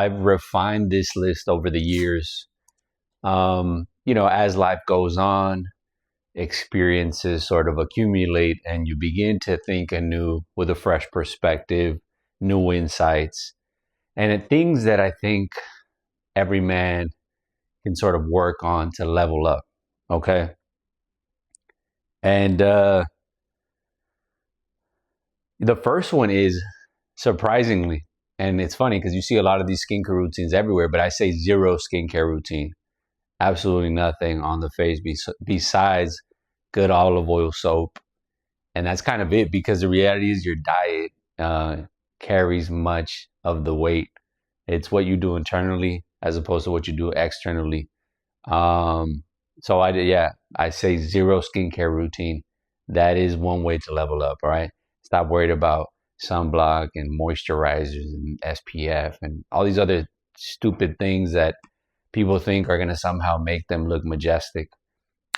I've refined this list over the years. As life goes on, experiences sort of accumulate and you begin to think anew with a fresh perspective, new insights, and things that I think every man can sort of work on to level up. Okay. And the first one is surprisingly, and it's funny because you see a lot of these skincare routines everywhere, but I say zero skincare routine. Absolutely nothing on the face besides good olive oil soap. And that's kind of it, because the reality is your diet carries much of the weight. It's what you do internally as opposed to what you do externally. So I say zero skincare routine. That is one way to level up, all right? Stop worried about sunblock and moisturizers and SPF and all these other stupid things that people think are going to somehow make them look majestic.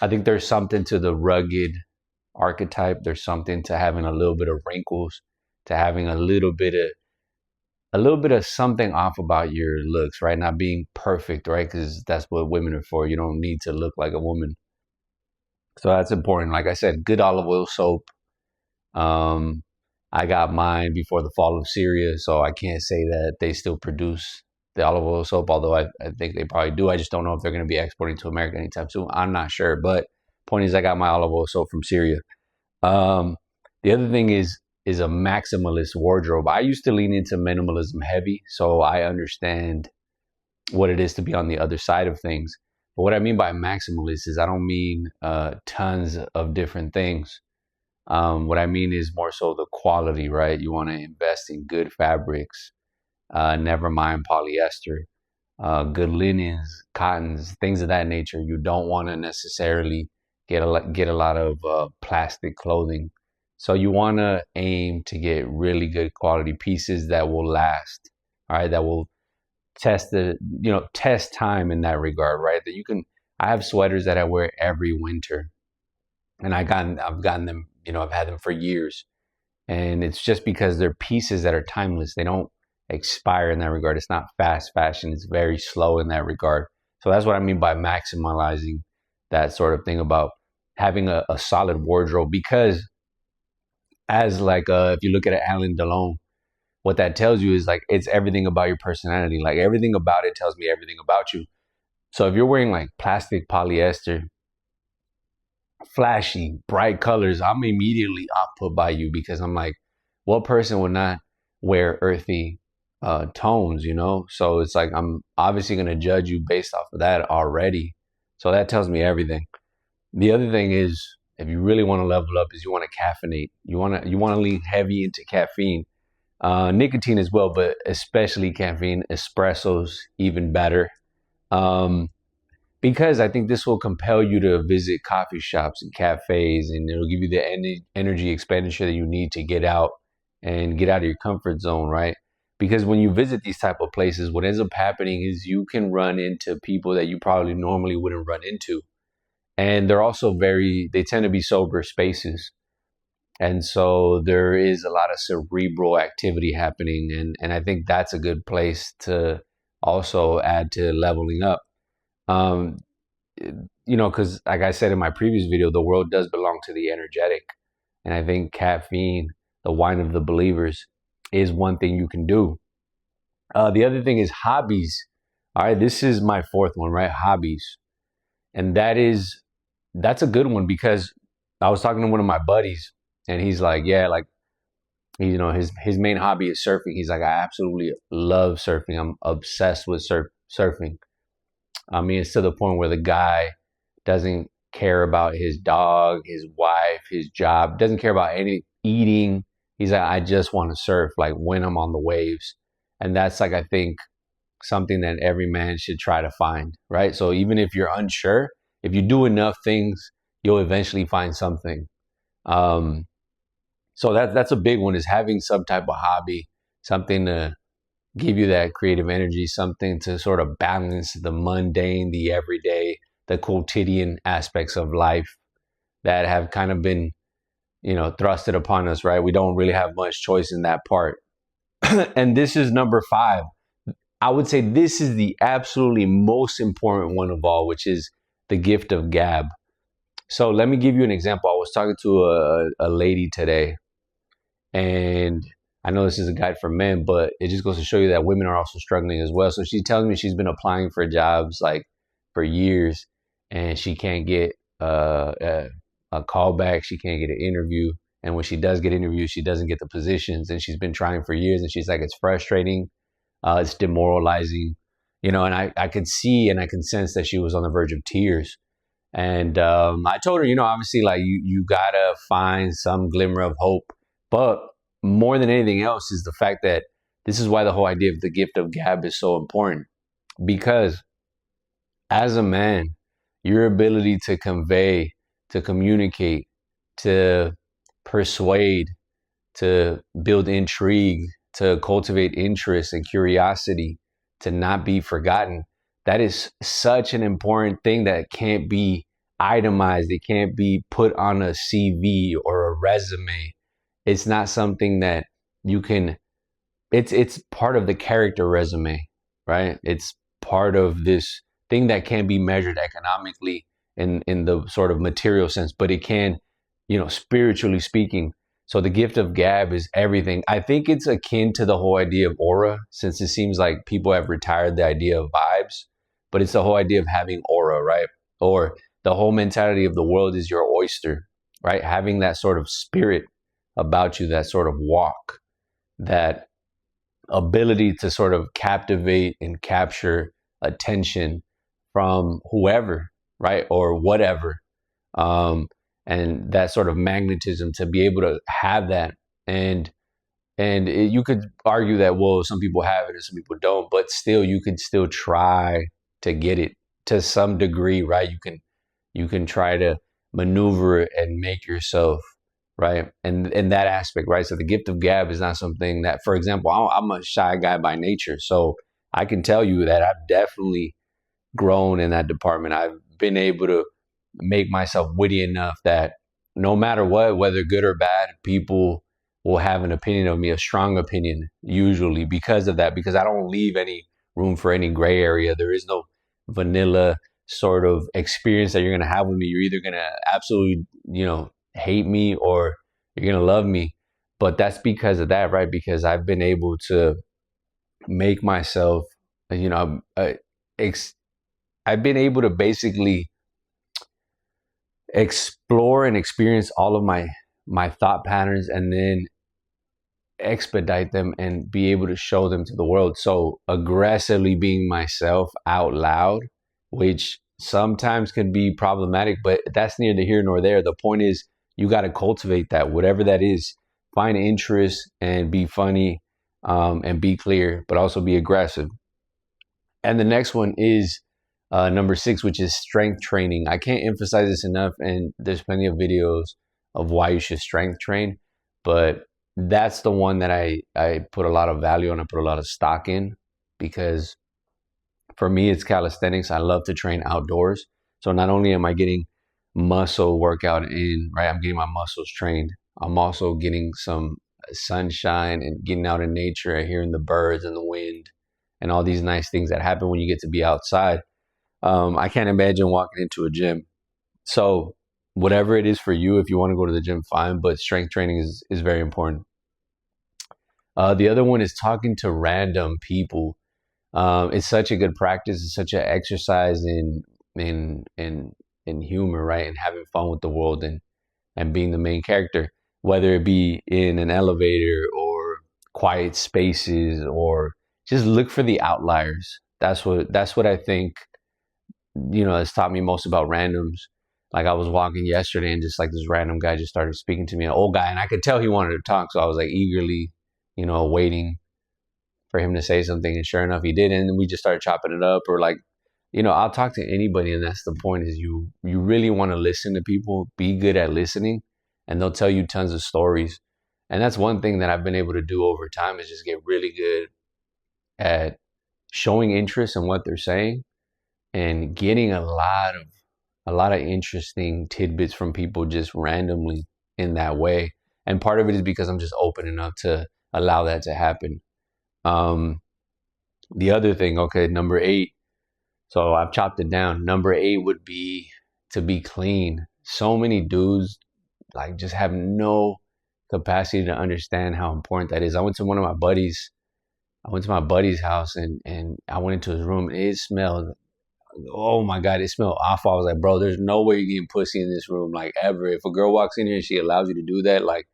I think there's something to the rugged archetype. There's something to having a little bit of wrinkles, to having a little bit of something off about your looks, right? Not being perfect, right? Because that's what women are for. You don't need to look like a woman. So that's important. Like I said, good olive oil soap. I got mine before the fall of Syria, so I can't say that they still produce the olive oil soap, although I think they probably do. I just don't know if they're going to be exporting to America anytime soon. I'm not sure, but point is, I got my olive oil soap from Syria. The other thing is a maximalist wardrobe. I used to lean into minimalism heavy, so I understand what it is to be on the other side of things. But what I mean by maximalist is I don't mean tons of different things. What I mean is more so the quality, right? You want to invest in good fabrics, never mind polyester, good linens, cottons, things of that nature. You don't want to necessarily get a lot of plastic clothing. So you want to aim to get really good quality pieces that will last, all right? That will test time in that regard, right? I have sweaters that I wear every winter, and I've gotten them, I've had them for years, and it's just because they're pieces that are timeless. They don't expire in that regard. It's not fast fashion. It's very slow in that regard. So that's what I mean by maximizing that sort of thing, about having a solid wardrobe. Because if you look at Alain Delon, what that tells you is like, it's everything about your personality. Like everything about it tells me everything about you. So if you're wearing like plastic, polyester, flashy, bright colors, I'm immediately off put by you, because I'm like, what person would not wear earthy tones, So it's like, I'm obviously going to judge you based off of that already. So that tells me everything. The other thing is, if you really want to level up, is you want to caffeinate. You want to lean heavy into caffeine, nicotine as well, but especially caffeine. Espressos even better, because I think this will compel you to visit coffee shops and cafes, and it'll give you the energy expenditure that you need to get out of your comfort zone, right? Because when you visit these type of places, what ends up happening is you can run into people that you probably normally wouldn't run into. And they're also they tend to be sober spaces. And so there is a lot of cerebral activity happening. And I think that's a good place to also add to leveling up. Because like I said in my previous video, the world does belong to the energetic. And I think caffeine, the wine of the believers, is one thing you can do. The other thing is hobbies. All right, this is my fourth one, right? Hobbies. And that's a good one, because I was talking to one of my buddies, and he's like, yeah, like, his main hobby is surfing. He's like, I absolutely love surfing. I'm obsessed with surfing. I mean, it's to the point where the guy doesn't care about his dog, his wife, his job, doesn't care about any eating. He's like, I just want to surf, like when I'm on the waves. And that's like, I think, something that every man should try to find, right? So even if you're unsure, if you do enough things, you'll eventually find something. So that's a big one, is having some type of hobby, something to give you that creative energy, something to sort of balance the mundane, the everyday, the quotidian aspects of life that have kind of been, thrusted upon us, right? We don't really have much choice in that part. And this is number 5. I would say this is the absolutely most important one of all, which is the gift of gab. So let me give you an example. I was talking to a lady today, and I know this is a guide for men, but it just goes to show you that women are also struggling as well. So she's telling me she's been applying for jobs like for years, and she can't get a call back. She can't get an interview. And when she does get interviews, she doesn't get the positions. And she's been trying for years, and she's like, it's frustrating. It's demoralizing, and I could see and I can sense that she was on the verge of tears. And I told her, obviously, like you gotta find some glimmer of hope. But more than anything else is the fact that this is why the whole idea of the gift of gab is so important. Because as a man, your ability to convey, to communicate, to persuade, to build intrigue, to cultivate interest and curiosity, to not be forgotten. That is such an important thing that can't be itemized. It can't be put on a CV or a resume. It's not something that you can, it's part of the character resume, right? It's part of this thing that can be measured economically in the sort of material sense, but it can, spiritually speaking. So the gift of gab is everything. I think it's akin to the whole idea of aura, since it seems like people have retired the idea of vibes, but it's the whole idea of having aura, right? Or the whole mentality of the world is your oyster, right? Having that sort of spirit about you, that sort of walk, that ability to sort of captivate and capture attention from whoever, right? Or whatever. And that sort of magnetism to be able to have that. You could argue that, well, some people have it and some people don't, but still you can still try to get it to some degree, right? You can try to maneuver it and make yourself, right? And in that aspect, right? So the gift of gab is not something that, for example, I'm a shy guy by nature. So I can tell you that I've definitely grown in that department. I've been able to make myself witty enough that no matter what, whether good or bad, people will have an opinion of me, a strong opinion, usually because of that, because I don't leave any room for any gray area. There is no vanilla sort of experience that you're going to have with me. You're either going to absolutely, hate me or you're going to love me. But that's because of that, right? Because I've been able to make myself, I've been able to basically explore and experience all of my thought patterns and then expedite them and be able to show them to the world. So aggressively being myself out loud, which sometimes can be problematic, but that's neither here nor there. The point is you got to cultivate that, whatever that is. Find interest and be funny, and be clear, but also be aggressive. And the next one is number 6, which is strength training. I can't emphasize this enough, and there's plenty of videos of why you should strength train, but that's the one that I put a lot of value on. I put a lot of stock in because for me, it's calisthenics. I love to train outdoors. So not only am I getting muscle workout in, right, I'm getting my muscles trained, I'm also getting some sunshine and getting out in nature and hearing the birds and the wind and all these nice things that happen when you get to be outside. I can't imagine walking into a gym. So whatever it is for you, if you want to go to the gym, fine, but strength training is very important. The other one is talking to random people. It's such a good practice. It's such an exercise in humor, right? And having fun with the world and being the main character, whether it be in an elevator or quiet spaces, or just look for the outliers. That's what I think, has taught me most about randoms. Like I was walking yesterday and just like this random guy just started speaking to me, an old guy, and I could tell he wanted to talk. So I was like eagerly, waiting for him to say something. And sure enough, he did. And we just started chopping it up, or like, I'll talk to anybody. And that's the point, is you really want to listen to people, be good at listening, and they'll tell you tons of stories. And that's one thing that I've been able to do over time, is just get really good at showing interest in what they're saying and getting a lot of interesting tidbits from people just randomly in that way. And part of it is because I'm just open enough to allow that to happen. The other thing, okay, number 8. So I've chopped it down. Number 8 would be to be clean. So many dudes like just have no capacity to understand how important that is. I went to my buddy's house and I went into his room and it smelled, oh my God, it smelled awful. I was like, bro, there's no way you're getting pussy in this room, like ever. If a girl walks in here and she allows you to do that, like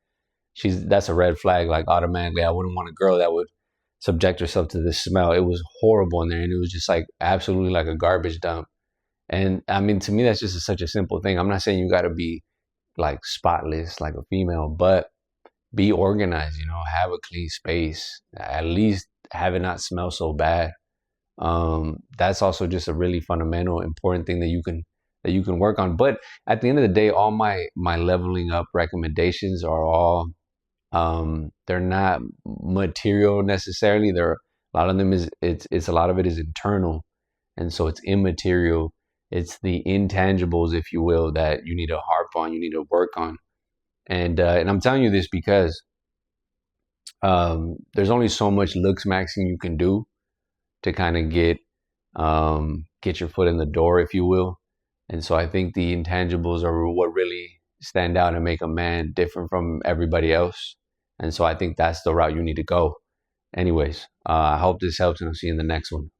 that's a red flag, like automatically. I wouldn't want a girl that would subject herself to this smell. It was horrible in there and it was just like absolutely like a garbage dump. And I mean, to me, that's just such a simple thing. I'm not saying you got to be like spotless like a female, but be organized, have a clean space, at least have it not smell so bad. That's also just a really fundamental important thing that you can work on. But at the end of the day, all my leveling up recommendations are all they're not material necessarily. They're a lot of them is it's a lot of it is internal, and so it's immaterial. It's the intangibles, if you will, that you need to harp on, you need to work on. And I'm telling you this because there's only so much looks maxing you can do to kind of get your foot in the door, if you will. And so I think the intangibles are what really stand out and make a man different from everybody else. And so I think that's the route you need to go. Anyways, I hope this helps and I'll see you in the next one.